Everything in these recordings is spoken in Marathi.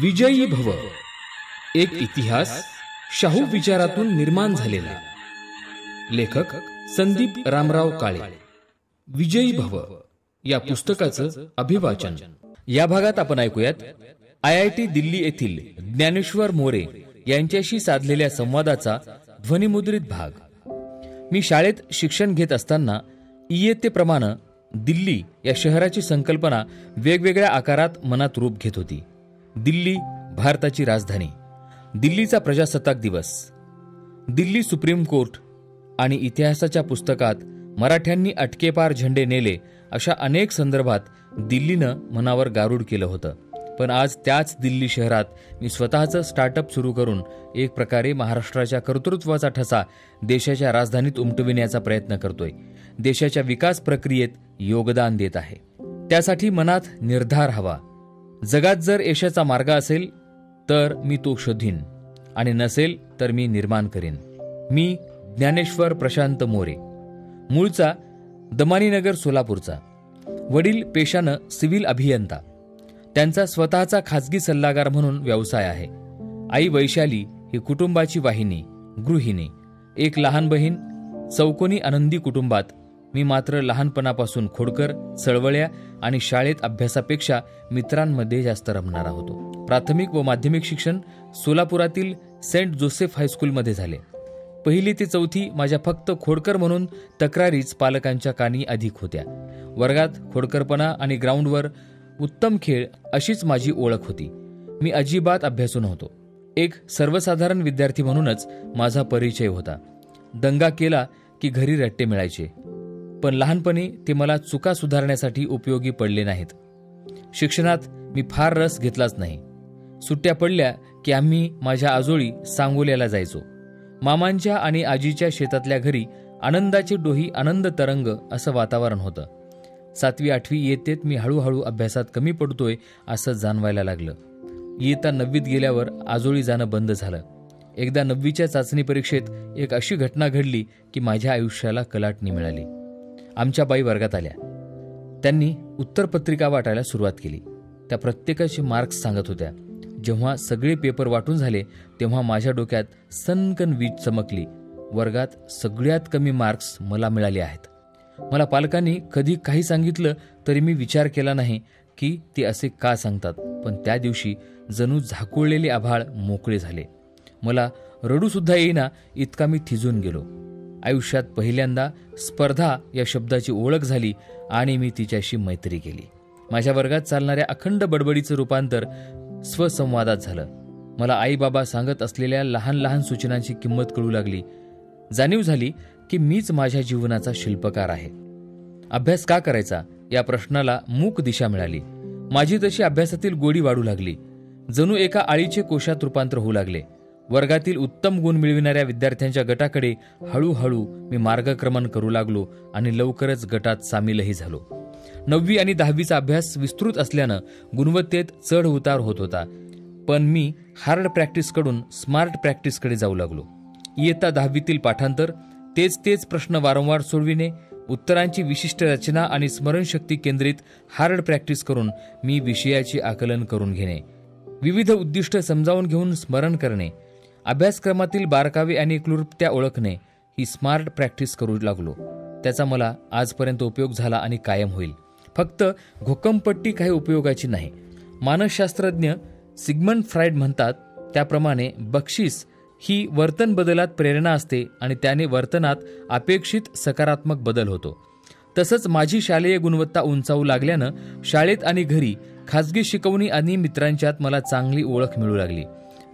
विजयी भव, एक इतिहास शाहू विचारातून निर्माण झालेला. लेखक संदीप रामराव काळे. विजयी भव या पुस्तकाचं अभिवाचन. या भागात आपण ऐकूयात IIT दिल्ली येथील ज्ञानेश्वर मोरे यांच्याशी साधलेल्या संवादाचा ध्वनिमुद्रित भाग. मी शाळेत शिक्षण घेत असताना इयत्तेप्रमाणे दिल्ली या शहराची संकल्पना वेगवेगळ्या आकारात मनात रूप घेत होती. दिल्ली भारताची राजधानी, दिल्लीचा प्रजासत्ताक दिवस, दिल्ली सुप्रीम कोर्ट आणि इतिहासाच्या पुस्तकात मराठ्यांनी अटकेपार झेंडे नेले अशा अनेक संदर्भात दिल्लीनं मनावर गारूड केलं होतं. पण आज त्याच दिल्ली शहरात मी स्वतःचं स्टार्टअप सुरू करून एक प्रकारे महाराष्ट्राच्या कर्तृत्वाचा ठसा देशाच्या राजधानीत उमटविण्याचा प्रयत्न करतोय. देशाच्या विकास प्रक्रियेत योगदान देत आहे. त्यासाठी मनात निर्धार हवा. जगात जर यशाचा मार्ग असेल तर मी तो शोधीन आणि नसेल तर मी निर्माण करेन. मी ज्ञानेश्वर प्रशांत मोरे, मूळचा दमानीनगर सोलापूरचा. वडील पेशानं सिव्हिल अभियंता. त्यांचा स्वतःचा खाजगी सल्लागार म्हणून व्यवसाय आहे. आई वैशाली ही कुटुंबाची वाहिनी, गृहिणी. एक लहान बहीण. चौकोनी आनंदी कुटुंबात. मी मात्र लहानपणापासून खोडकर, चळवळ्या आणि शाळेत अभ्यासापेक्षा मित्रांमध्ये जास्त रमणारा होतो. प्राथमिक व माध्यमिक शिक्षण सोलापुरातील सेंट जोसेफ हायस्कूलमध्ये झाले. 1ली ते 4थी माझ्या फक्त खोडकर म्हणून तक्रारीच पालकांच्या कानी अधिक होत्या. वर्गात खोडकरपणा आणि ग्राउंडवर उत्तम खेळ अशीच माझी ओळख होती. मी अजिबात अभ्यासू नव्हतो. एक सर्वसाधारण विद्यार्थी म्हणूनच माझा परिचय होता. दंगा केला की घरी रट्टे मिळायचे, पण लहानपणी ते मला चुका सुधारण्यासाठी उपयोगी पडले नाहीत. शिक्षणात मी फार रस घेतलाच नाही. सुट्ट्या पडल्या की आम्ही माझ्या आजोळी सांगोल्याला जायचो. मामांच्या आणि आजीच्या शेतातल्या घरी आनंदाची डोही, आनंद तरंग असं वातावरण होतं. 7वी 8वी इयत्तेत मी हळूहळू अभ्यासात कमी पडतोय असं जाणवायला लागलं. इयत्ता 9वीत गेल्यावर आजोळी जाणं बंद झालं. एकदा 9वीच्या चाचणी परीक्षेत एक अशी घटना घडली की माझ्या आयुष्याला कलाटणी मिळाली. आमच्या बाई वर्गात आल्या. त्यांनी उत्तरपत्रिका वाटायला सुरुवात केली. त्या प्रत्येकाचे मार्क्स सांगत होत्या. जेव्हा सगळे पेपर वाटून झाले तेव्हा माझ्या डोक्यात सनकन वीज चमकली. वर्गात सगळ्यात कमी मार्क्स मला मिळाले आहेत. मला पालकांनी कधी काही सांगितलं तरी मी विचार केला नाही की ते असे का सांगतात. पण त्या दिवशी जणू झाकुळलेले आभाळ मोकळे झाले. मला रडू सुद्धा येईना इतका मी थिजून गेलो. आयुष्यात पहिल्यांदा स्पर्धा या शब्दाची ओळख झाली आणि मी तिच्याशी मैत्री केली. माझ्या वर्गात चालणाऱ्या अखंड बडबडीचं रूपांतर स्वसंवादात झालं. मला आई बाबा सांगत असलेल्या लहान लहान सूचनांची किंमत कळू लागली. जाणीव झाली की मीच माझ्या जीवनाचा शिल्पकार आहे. अभ्यास का करायचा या प्रश्नाला मूक दिशा मिळाली. माझी तशी अभ्यासातील गोडी वाढू लागली. जणू एका आळीचे कोशात रूपांतर होऊ लागले. वर्गातील उत्तम गुण मिळविणाऱ्या विद्यार्थ्यांच्या गटाकडे हळूहळू मी मार्गक्रमण करू लागलो आणि लवकरच गटात सामीलही झालो. 9वी आणि 10वीचा अभ्यास विस्तृत असल्यानं गुणवत्तेत चढ उतार होत होता. पण मी हार्ड प्रॅक्टिसकडून स्मार्ट प्रॅक्टिसकडे जाऊ लागलो. इयत्ता 10वीतील पाठांतर, तेच प्रश्न वारंवार सोडविणे, उत्तरांची विशिष्ट रचना आणि स्मरणशक्ती केंद्रित हार्ड प्रॅक्टिस करून मी विषयाचे आकलन करून घेणे, विविध उद्दिष्ट समजावून घेऊन स्मरण करणे, अभ्यासक्रमातील बारकावे आणि क्लृप्त्या ओळखणे ही स्मार्ट प्रॅक्टिस करू लागलो. त्याचा मला आजपर्यंत उपयोग झाला आणि कायम होईल. फक्त घोकमपट्टी काही उपयोगाची नाही. मानसशास्त्रज्ञ सिग्मंड फ्राईड म्हणतात त्याप्रमाणे बक्षीस ही वर्तन बदलात प्रेरणा असते आणि त्याने वर्तनात अपेक्षित सकारात्मक बदल होतो. तसंच माझी शालेय गुणवत्ता उंचावू लागल्यानं शाळेत आणि घरी खाजगी शिकवणी आणि मित्रांच्यात मला चांगली ओळख मिळू लागली.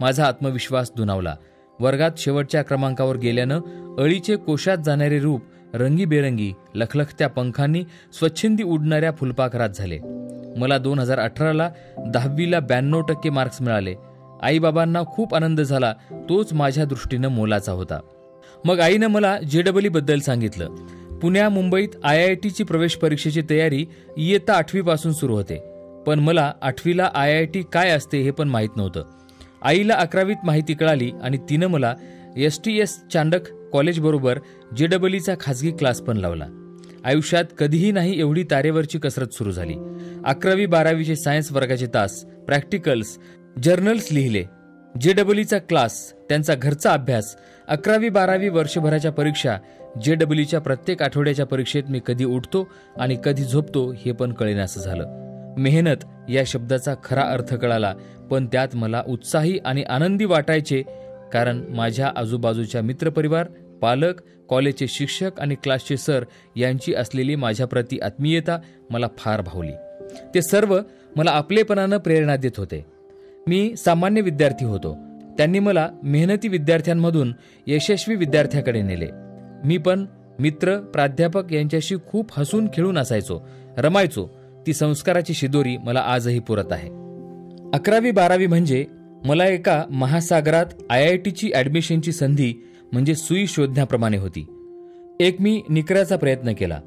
माझा आत्मविश्वास दुणावला. वर्गात शेवटच्या क्रमांकावर गेल्यानं अळीचे कोशात जाणारे रूप रंगीबेरंगी लखलखत्या पंखांनी स्वच्छंदी उडणाऱ्या फुलपाखरात झाले. मला 2018ला 10वीला 92% मार्क्स मिळाले. आईबाबांना खूप आनंद झाला. तोच माझ्या दृष्टीनं मोलाचा होता. मग आईनं मला JEE बद्दल सांगितलं. पुण्या मुंबईत IITची प्रवेश परीक्षेची तयारी इयत्ता 8वी पासून सुरू होते. पण मला 8वीला IIT काय असते हे पण माहीत नव्हतं. आईला 11वीत माहिती कळाली आणि तिनं मला STS चांडक कॉलेजबरोबर JEEचा खाजगी क्लास पण लावला. आयुष्यात कधीही नाही एवढी तारेवरची कसरत सुरू झाली. 11वी 12वीचे सायन्स वर्गाचे तास, प्रॅक्टिकल्स, जर्नल्स लिहिले, JEEचा क्लास, त्यांचा घरचा अभ्यास, 11वी-12वी वर्षभराच्या परीक्षा, JEEच्या प्रत्येक आठवड्याच्या परीक्षेत मी कधी उठतो आणि कधी झोपतो हे पण कळेनासं झालं. मेहनत या शब्दाचा खरा अर्थ कळाला, पण त्यात मला उत्साही आणि आनंदी वाटायचे, कारण माझ्या आजूबाजूच्या मित्रपरिवार, पालक, कॉलेजचे शिक्षक आणि क्लासचे सर यांची असलेली माझ्याप्रती आत्मीयता मला फार भावली. ते सर्व मला आपलेपणानं प्रेरणा देत होते. मी सामान्य विद्यार्थी होतो. त्यांनी मला मेहनती विद्यार्थ्यांमधून यशस्वी विद्यार्थ्याकडे नेले. मी पण मित्र, प्राध्यापक यांच्याशी खूप हसून खेळून असायचो, रमायचो. ती संस्काराची शिदोरी मला आजही पुरत आहे. 11वी-12वी म्हणजे मला एका महासागरात IITची ॲडमिशनची संधी म्हणजे सुई शोधण्याप्रमाणे होती. एक मी निकराचा प्रयत्न केला.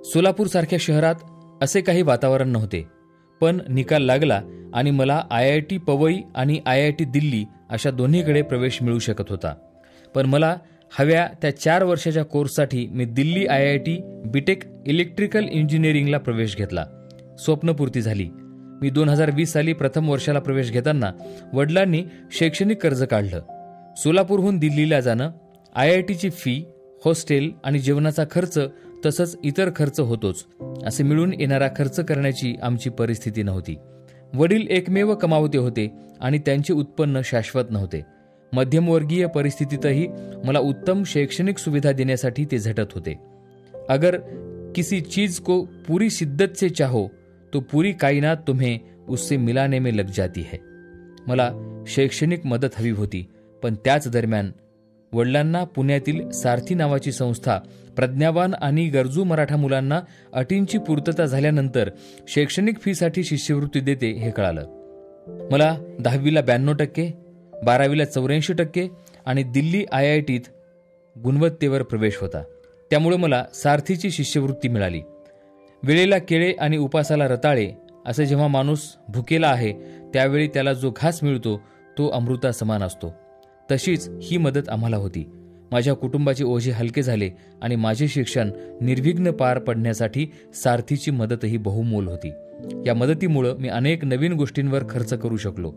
सोलापूरसारख्या शहरात असे काही वातावरण नव्हते, पण निकाल लागला आणि मला IIT पवई आणि IIT दिल्ली अशा दोन्हीकडे प्रवेश मिळू शकत होता. पण मला हव्या त्या 4 वर्षाच्या कोर्ससाठी मी दिल्ली IIT BTech इलेक्ट्रिकल इंजिनिअरिंगला प्रवेश घेतला. स्वप्नपूर्ती झाली. मी 2020 साली प्रथम वर्षाला प्रवेश घेताना वडिलांनी शैक्षणिक कर्ज काढलं. सोलापूरहून दिल्लीला जाणं, IITची फी, हॉस्टेल आणि जेवणाचा खर्च तसंच इतर खर्च होतोच. असे मिळून येणारा खर्च करण्याची आमची परिस्थिती नव्हती. वडील एकमेव कमावते होते आणि त्यांचे उत्पन्न शाश्वत नव्हते. मध्यमवर्गीय परिस्थितीतही मला उत्तम शैक्षणिक सुविधा देण्यासाठी ते झटत होते. अगर किसी चीज को पूरी शिद्दत से चाहो तो पूरी कायनात तुम्हें उससे मिलाने में लग जाती है. मला शैक्षणिक मदत हवी होती, पण त्याच दरम्यान वडिलांना पुण्यातील सारथी नावाची संस्था प्रज्ञावान आणि गरजू मराठा मुलांना अटींची पूर्तता झाल्यानंतर शैक्षणिक फीसाठी शिष्यवृत्ती देते हे कळालं. मला 10वीला 92%, 12वीला 84% आणि दिल्ली IITत गुणवत्तेवर प्रवेश होता. त्यामुळे मला सारथीची शिष्यवृत्ती मिळाली. वेळेला केळे आणि उपासाला रताळे असे जेव्हा माणूस भुकेला आहे त्यावेळी त्याला जो घास मिळतो तो अमृता समान असतो. तशीच ही मदत आम्हाला होती. माझ्या कुटुंबाचे ओझे हलके झाले आणि माझे शिक्षण निर्विघ्न पार पडण्यासाठी सारथीची मदतही बहुमोल होती. या मदतीमुळे मी अनेक नवीन गोष्टींवर खर्च करू शकलो.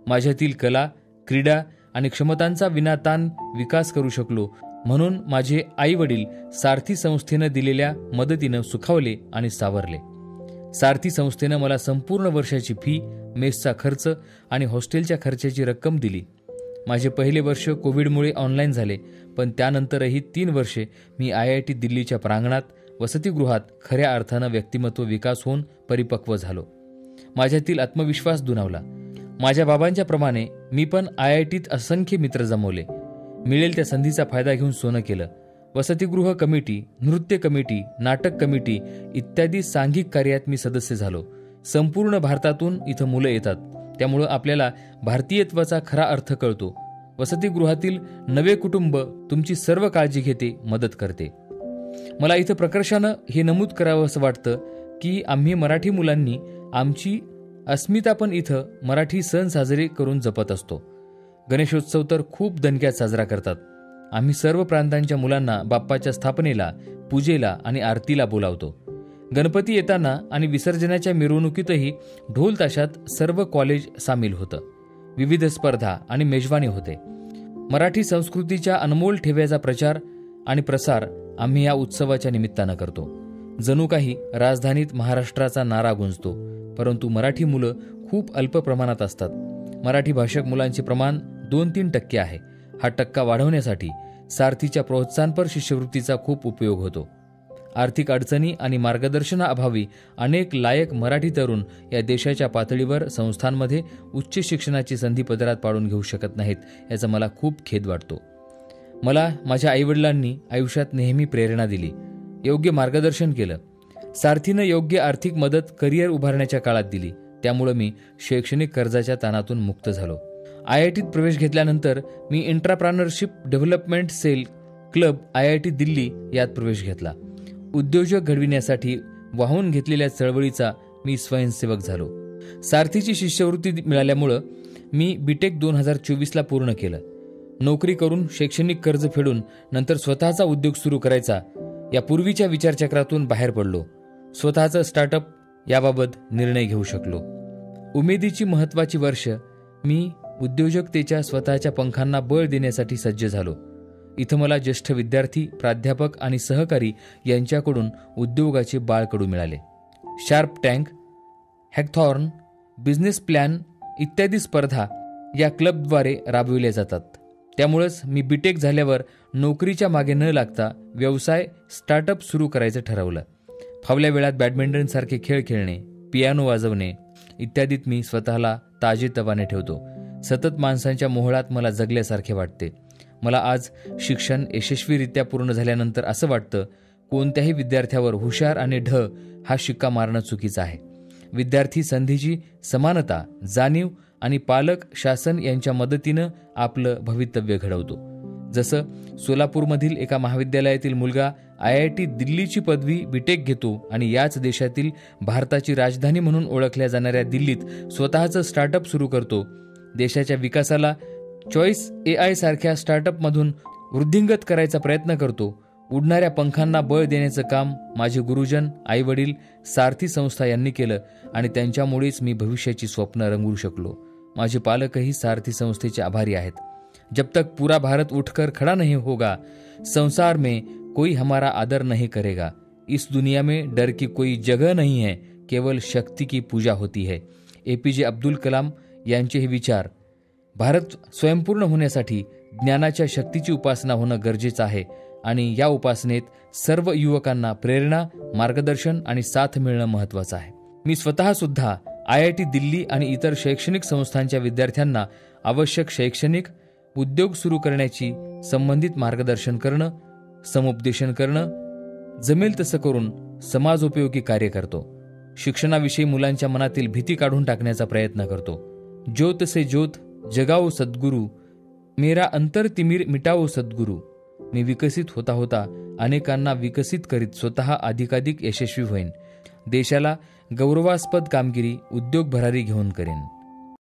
माझ्यातील कला, क्रीडा आणि क्षमतांचा विनातान विकास करू शकलो. म्हणून माझे आई वडील सारथी संस्थेनं दिलेल्या मदतीनं सुखावले आणि सावरले. सारथी संस्थेनं मला संपूर्ण वर्षाची फी, मेसचा खर्च आणि हॉस्टेलच्या खर्चाची रक्कम दिली. माझे पहिले वर्ष कोविडमुळे ऑनलाईन झाले, पण त्यानंतरही 3 वर्षे मी IIT दिल्लीच्या प्रांगणात वसतिगृहात खऱ्या अर्थानं व्यक्तिमत्व विकास होऊन परिपक्व झालो. माझ्यातील आत्मविश्वास दुणावला. माझ्या बाबांच्या प्रमाणे मी पण IITत असंख्य मित्र जमवले. मिळेल त्या संधीचा फायदा घेऊन सोनं केलं. वसतिगृह कमिटी, नृत्य कमिटी, नाटक कमिटी इत्यादी सांघिक कार्यात मी सदस्य झालो. संपूर्ण भारतातून इथं मुलं येतात, त्यामुळं आपल्याला भारतीयत्वाचा खरा अर्थ कळतो. वसतिगृहातील नवे कुटुंब तुमची सर्व काळजी घेते, मदत करते. मला इथं प्रकर्षानं हे नमूद करावं असं वाटतं की आम्ही मराठी मुलांनी आमची अस्मिता पण इथं मराठी सण साजरे करून जपत असतो. गणेशोत्सव तर खूप दणक्यात साजरा करतात. आम्ही सर्व प्रांतांच्या मुलांना बाप्पाच्या स्थापनेला, पूजेला आणि आरतीला बोलावतो. गणपती येताना आणि विसर्जनाच्या मिरवणुकीतही ढोल ताशात सर्व कॉलेज सामील होतं. विविध स्पर्धा आणि मेजवानी होते. मराठी संस्कृतीच्या अनमोल ठेव्याचा प्रचार आणि प्रसार आम्ही या उत्सवाच्या निमित्तानं करतो. जणू काही राजधानीत महाराष्ट्राचा नारा गुंजतो, परंतु मराठी मुलं खूप अल्प प्रमाणात असतात. मराठी भाषक मुलांचे प्रमाण 2-3% आहे. हा टक्का वाढवण्यासाठी सारथीच्या प्रोत्साहनपर शिष्यवृत्तीचा खूप उपयोग होतो. आर्थिक अडचणी आणि मार्गदर्शनाअभावी अनेक लायक मराठी तरुण या देशाच्या पातळीवर संस्थांमध्ये उच्च शिक्षणाची संधी पदरात पाडून घेऊ शकत नाहीत, याचा मला खूप खेद वाटतो. मला माझ्या आईवडिलांनी आयुष्यात नेहमी प्रेरणा दिली, योग्य मार्गदर्शन केलं. सारथीनं योग्य आर्थिक मदत करिअर उभारण्याच्या काळात दिली. त्यामुळे मी शैक्षणिक कर्जाच्या ताणातून मुक्त झालो. IITत प्रवेश घेतल्यानंतर मी entrepreneurship development cell club IIT Delhi यात प्रवेश घेतला. उद्योजक घडविण्यासाठी वाहून घेतलेल्या चळवळीचा मी स्वयंसेवक झालो. सारथीची शिष्यवृत्ती मिळाल्यामुळं मी BTech 2024ला पूर्ण केलं. नोकरी करून शैक्षणिक कर्ज फेडून नंतर स्वतःचा उद्योग सुरू करायचा या पूर्वीच्या विचारचक्रातून बाहेर पडलो. स्वतःचं स्टार्टअप याबाबत निर्णय घेऊ शकलो. उमेदीची महत्त्वाची वर्ष मी उद्योजकतेच्या स्वतःच्या पंखांना बळ देण्यासाठी सज्ज झालो. इथं मला ज्येष्ठ विद्यार्थी, प्राध्यापक आणि सहकारी यांच्याकडून उद्योगाचे बाळकडू मिळाले. शार्प टँक, हॅकथॉर्न, बिझनेस प्लॅन इत्यादी स्पर्धा या क्लबद्वारे राबविल्या जातात. त्यामुळंच मी बीटेक झाल्यावर नोकरीच्या मागे न लागता व्यवसाय स्टार्टअप सुरू करायचं ठरवलं. फावल्या वेळात बॅडमिंटनसारखे खेळ खेळणे, पियानो वाजवणे इत्यादीत मी स्वतःला ताजेतवाने ठेवतो. सतत माणसांच्या मोहळात मला जगल्यासारखे वाटते. मला आज शिक्षण यशस्वीरित्या पूर्ण झाल्यानंतर असं वाटतं, कोणत्याही विद्यार्थ्यावर हुशार आणि ढ हा शिक्का मारणं चुकीचं आहे. विद्यार्थी संधीची समानता, जाणीव आणि पालक, शासन यांच्या मदतीनं आपलं भवितव्य घडवतो. जसं सोलापूरमधील एका महाविद्यालयातील मुलगा IIT दिल्लीची पदवी बीटेक घेतो आणि याच देशातील भारताची राजधानी म्हणून ओळखल्या जाणाऱ्या दिल्लीत स्वतःचं स्टार्टअप सुरू करतो. देशाच्या विकासाला चॉईस AI सारख्या स्टार्टअपमधून वृद्धिंगत करायचा प्रयत्न करतो. उडणाऱ्या पंखांना बळ देण्याचं काम माझे गुरुजन, आईवडील, सारथी संस्था यांनी केलं आणि त्यांच्यामुळेच मी भविष्याची स्वप्न रंगवू शकलो. माझे पालकही सारथी संस्थेचे आभारी आहेत. जब तक पूरा भारत उठकर खड़ा नहीं होगा, संसार में कोई हमारा आदर नहीं करेगा. इस दुनिया में डर की कोई जगह नहीं है, केवल शक्ति की पूजा होती है. APJ अब्दुल कलाम यांचे हे विचार. भारत स्वयंपूर्ण होण्यासाठी ज्ञानाच्या शक्तीची उपासना होणं गरजेचं आहे आणि या उपासनेत सर्व युवकांना प्रेरणा, मार्गदर्शन आणि साथ मिळणं महत्त्वाचं आहे. मी स्वतः सुद्धा IIT दिल्ली आणि इतर शैक्षणिक संस्थांच्या विद्यार्थ्यांना आवश्यक शैक्षणिक, उद्योग सुरू करण्याची संबंधित मार्गदर्शन करणं, समुपदेशन करणं, जमेल तसं करून समाजोपयोगी कार्य करतो. शिक्षणाविषयी मुलांच्या मनातील भीती काढून टाकण्याचा प्रयत्न करतो. ज्योत से ज्योत जगाओ सद्गुरू, मेरा अंतर तिमीर मिटाओ सद्गुरू. मी विकसित होता होता अनेकांना विकसित करीत स्वतः अधिकाधिक यशस्वी होईन. देशाला गौरवास्पद कामगिरी, उद्योग भरारी घेऊन करेन.